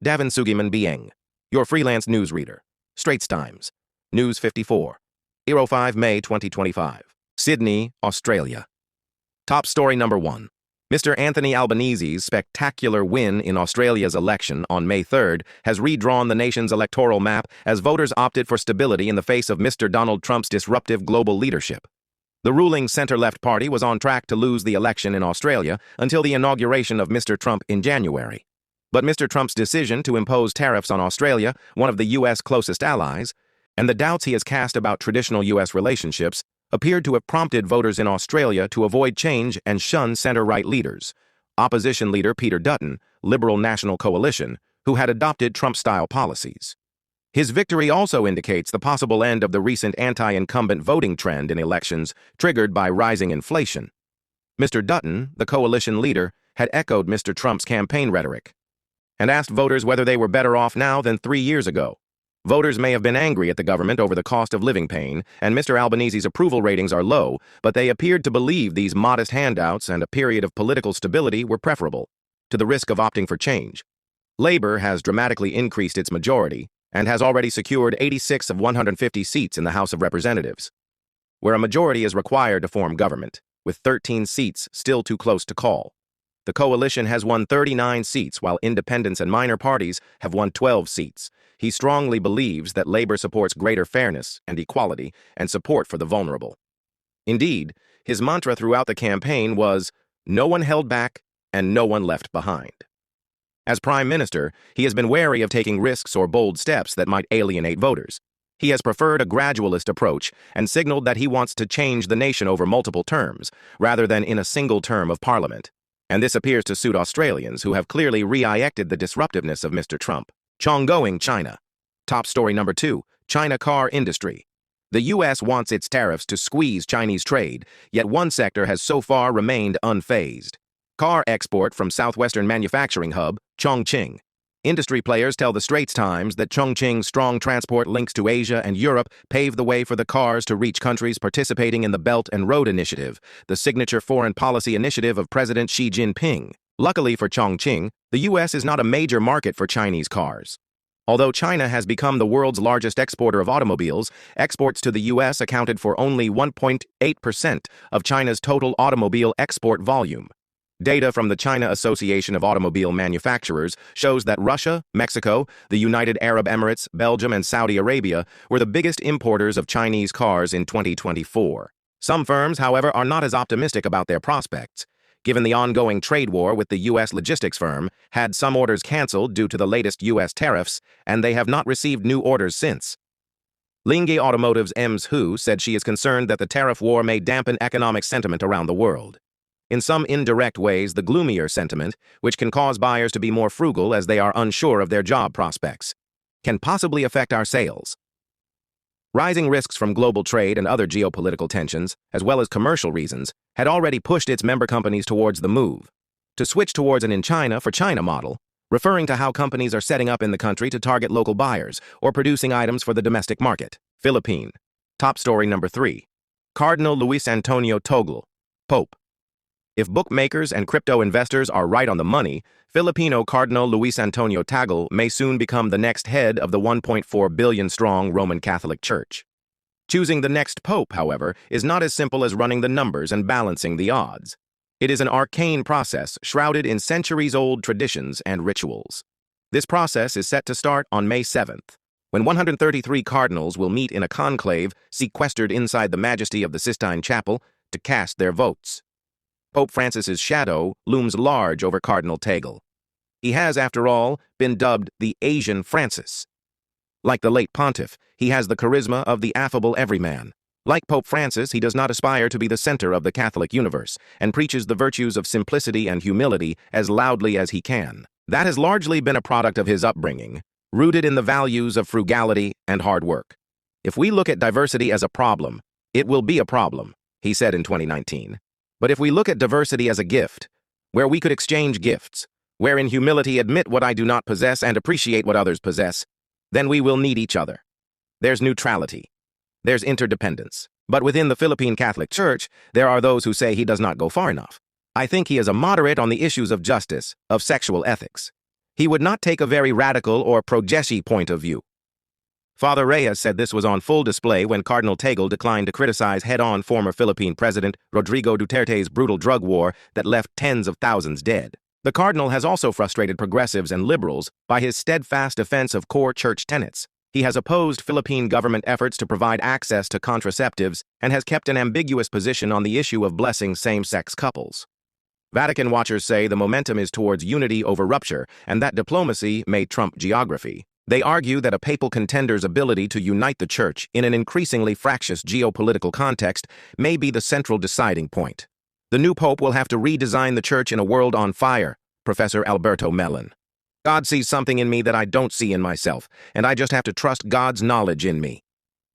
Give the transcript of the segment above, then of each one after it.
Davin Sugiman Bieng, your freelance newsreader. Straits Times, News54, 05 May 2025, Sydney, Australia. Top story number 1. Mr. Anthony Albanese's spectacular win in Australia's election on May 3rd has redrawn the nation's electoral map as voters opted for stability in the face of Mr. Donald Trump's disruptive global leadership. The ruling center-left party was on track to lose the election in Australia until the inauguration of Mr. Trump in January. But Mr. Trump's decision to impose tariffs on Australia, one of the U.S. closest allies, and the doubts he has cast about traditional U.S. relationships appeared to have prompted voters in Australia to avoid change and shun center-right leaders. Opposition leader Peter Dutton, Liberal National Coalition, who had adopted Trump-style policies. His victory also indicates the possible end of the recent anti-incumbent voting trend in elections triggered by rising inflation. Mr. Dutton, the coalition leader, had echoed Mr. Trump's campaign rhetoric and asked voters whether they were better off now than 3 years ago. Voters may have been angry at the government over the cost of living pain, and Mr. Albanese's approval ratings are low, but they appeared to believe these modest handouts and a period of political stability were preferable to the risk of opting for change. Labor has dramatically increased its majority and has already secured 86 of 150 seats in the House of Representatives, where a majority is required to form government, with 13 seats still too close to call. The coalition has won 39 seats, while independents and minor parties have won 12 seats. He strongly believes that labor supports greater fairness and equality and support for the vulnerable. Indeed, his mantra throughout the campaign was, "No one held back and no one left behind." As Prime Minister, he has been wary of taking risks or bold steps that might alienate voters. He has preferred a gradualist approach and signaled that he wants to change the nation over multiple terms, rather than in a single term of parliament. And this appears to suit Australians who have clearly re-elected the disruptiveness of Mr. Trump. Chongqing, China. Top story number 2, China car industry. The U.S. wants its tariffs to squeeze Chinese trade, yet one sector has so far remained unfazed. Car export from southwestern manufacturing hub, Chongqing. Industry players tell the Straits Times that Chongqing's strong transport links to Asia and Europe pave the way for the cars to reach countries participating in the Belt and Road Initiative, the signature foreign policy initiative of President Xi Jinping. Luckily for Chongqing, the U.S. is not a major market for Chinese cars. Although China has become the world's largest exporter of automobiles, exports to the U.S. accounted for only 1.8% of China's total automobile export volume. Data from the China Association of Automobile Manufacturers shows that Russia, Mexico, the United Arab Emirates, Belgium, and Saudi Arabia were the biggest importers of Chinese cars in 2024. Some firms, however, are not as optimistic about their prospects. Given the ongoing trade war with the U.S. logistics firm, had some orders canceled due to the latest U.S. tariffs, and they have not received new orders since. Lingyi Automotive's Ems Hu said she is concerned that the tariff war may dampen economic sentiment around the world. In some indirect ways, the gloomier sentiment, which can cause buyers to be more frugal as they are unsure of their job prospects, can possibly affect our sales. Rising risks from global trade and other geopolitical tensions, as well as commercial reasons, had already pushed its member companies towards the move to switch towards an in China for China model, referring to how companies are setting up in the country to target local buyers or producing items for the domestic market. Philippine. Top story number 3. Cardinal Luis Antonio Tagle, Pope. If bookmakers and crypto investors are right on the money, Filipino Cardinal Luis Antonio Tagle may soon become the next head of the 1.4 billion-strong Roman Catholic Church. Choosing the next pope, however, is not as simple as running the numbers and balancing the odds. It is an arcane process shrouded in centuries-old traditions and rituals. This process is set to start on May 7th, when 133 cardinals will meet in a conclave sequestered inside the majesty of the Sistine Chapel to cast their votes. Pope Francis's shadow looms large over Cardinal Tagle. He has, after all, been dubbed the Asian Francis. Like the late pontiff, he has the charisma of the affable everyman. Like Pope Francis, he does not aspire to be the center of the Catholic universe and preaches the virtues of simplicity and humility as loudly as he can. That has largely been a product of his upbringing, rooted in the values of frugality and hard work. If we look at diversity as a problem, it will be a problem, he said in 2019. But if we look at diversity as a gift, where we could exchange gifts, where in humility admit what I do not possess and appreciate what others possess, then we will need each other. There's neutrality. There's interdependence. But within the Philippine Catholic Church, there are those who say he does not go far enough. I think he is a moderate on the issues of justice, of sexual ethics. He would not take a very radical or pro-Jeshi point of view. Father Reyes said this was on full display when Cardinal Tagle declined to criticize head-on former Philippine President Rodrigo Duterte's brutal drug war that left tens of thousands dead. The Cardinal has also frustrated progressives and liberals by his steadfast defense of core church tenets. He has opposed Philippine government efforts to provide access to contraceptives and has kept an ambiguous position on the issue of blessing same-sex couples. Vatican watchers say the momentum is towards unity over rupture and that diplomacy may trump geography. They argue that a papal contender's ability to unite the Church in an increasingly fractious geopolitical context may be the central deciding point. The new pope will have to redesign the Church in a world on fire, Professor Alberto Mellon. God sees something in me that I don't see in myself, and I just have to trust God's knowledge in me.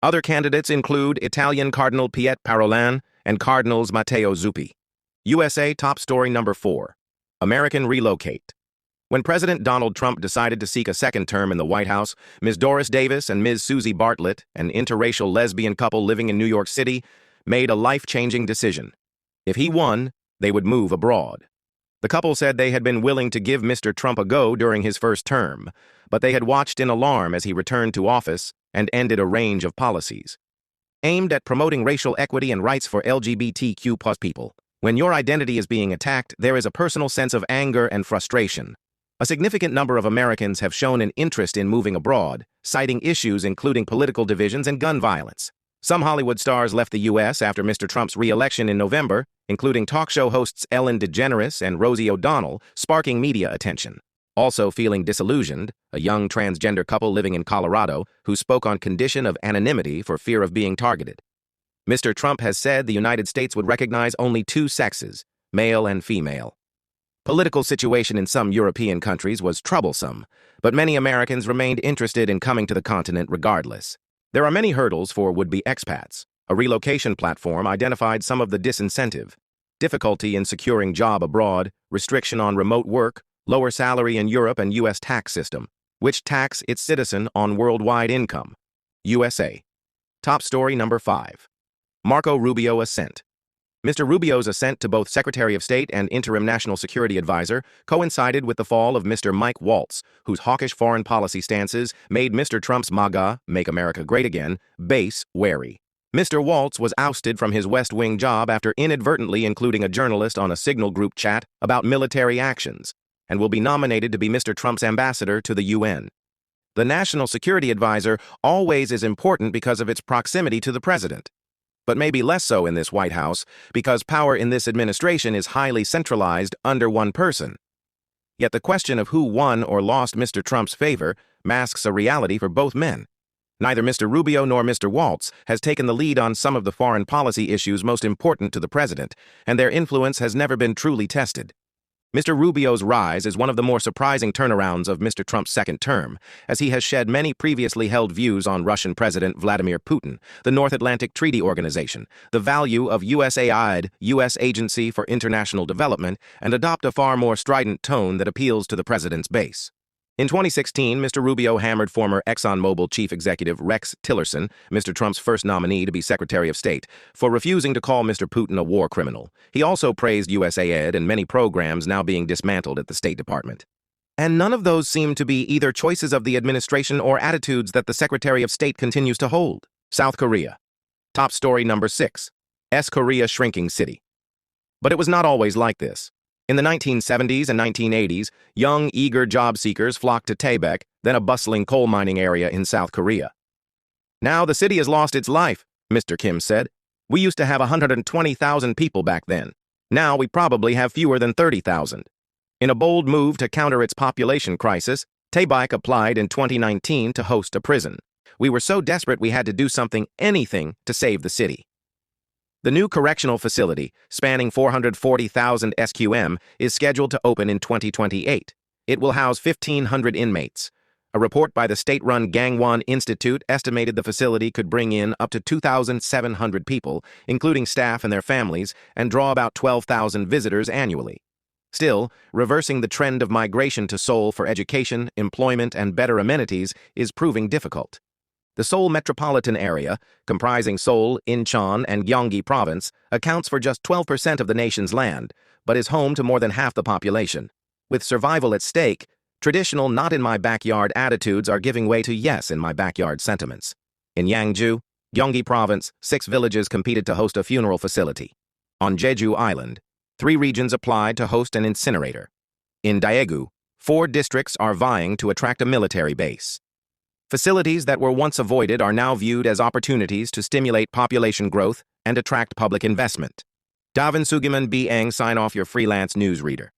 Other candidates include Italian Cardinal Piet Parolin and Cardinals Matteo Zuppi. USA top story number 4. American relocate. When President Donald Trump decided to seek a second term in the White House, Ms. Doris Davis and Ms. Susie Bartlett, an interracial lesbian couple living in New York City, made a life-changing decision. If he won, they would move abroad. The couple said they had been willing to give Mr. Trump a go during his first term, but they had watched in alarm as he returned to office and ended a range of policies aimed at promoting racial equity and rights for LGBTQ+ people. When your identity is being attacked, there is a personal sense of anger and frustration. A significant number of Americans have shown an interest in moving abroad, citing issues including political divisions and gun violence. Some Hollywood stars left the U.S. after Mr. Trump's re-election in November, including talk show hosts Ellen DeGeneres and Rosie O'Donnell, sparking media attention. Also feeling disillusioned, a young transgender couple living in Colorado who spoke on condition of anonymity for fear of being targeted. Mr. Trump has said the United States would recognize only two sexes, male and female. Political situation in some European countries was troublesome, but many Americans remained interested in coming to the continent regardless. There are many hurdles for would-be expats. A relocation platform identified some of the disincentive: difficulty in securing job abroad, restriction on remote work, lower salary in Europe, and U.S. tax system, which tax its citizen on worldwide income. USA. Top story number 5. Marco Rubio assent. Mr. Rubio's ascent to both Secretary of State and interim National Security Advisor coincided with the fall of Mr. Mike Waltz, whose hawkish foreign policy stances made Mr. Trump's MAGA, Make America Great Again, base wary. Mr. Waltz was ousted from his West Wing job after inadvertently including a journalist on a Signal group chat about military actions, and will be nominated to be Mr. Trump's ambassador to the UN. The National Security Advisor always is important because of its proximity to the president, but maybe less so in this White House because power in this administration is highly centralized under one person. Yet the question of who won or lost Mr. Trump's favor masks a reality for both men. Neither Mr. Rubio nor Mr. Waltz has taken the lead on some of the foreign policy issues most important to the president, and their influence has never been truly tested. Mr. Rubio's rise is one of the more surprising turnarounds of Mr. Trump's second term, as he has shed many previously held views on Russian President Vladimir Putin, the North Atlantic Treaty Organization, the value of USAID, U.S. Agency for International Development, and adopt a far more strident tone that appeals to the president's base. In 2016, Mr. Rubio hammered former ExxonMobil chief executive Rex Tillerson, Mr. Trump's first nominee to be Secretary of State, for refusing to call Mr. Putin a war criminal. He also praised USAID and many programs now being dismantled at the State Department. And none of those seem to be either choices of the administration or attitudes that the Secretary of State continues to hold. South Korea. Top story number 6. Korea shrinking city. But it was not always like this. In the 1970s and 1980s, young, eager job seekers flocked to Taebaek, then a bustling coal mining area in South Korea. Now the city has lost its life, Mr. Kim said. We used to have 120,000 people back then. Now we probably have fewer than 30,000. In a bold move to counter its population crisis, Taebaek applied in 2019 to host a prison. We were so desperate we had to do anything to save the city. The new correctional facility, spanning 440,000 SQM, is scheduled to open in 2028. It will house 1,500 inmates. A report by the state-run Gangwon Institute estimated the facility could bring in up to 2,700 people, including staff and their families, and draw about 12,000 visitors annually. Still, reversing the trend of migration to Seoul for education, employment, and better amenities is proving difficult. The Seoul metropolitan area, comprising Seoul, Incheon, and Gyeonggi Province, accounts for just 12% of the nation's land, but is home to more than half the population. With survival at stake, Traditional not-in-my-backyard attitudes are giving way to yes-in-my-backyard sentiments. In Yangju, Gyeonggi Province, 6 villages competed to host a funeral facility. On Jeju Island, 3 regions applied to host an incinerator. In Daegu, 4 districts are vying to attract a military base. Facilities that were once avoided are now viewed as opportunities to stimulate population growth and attract public investment. Davin Sugiman Biang sign off your freelance newsreader.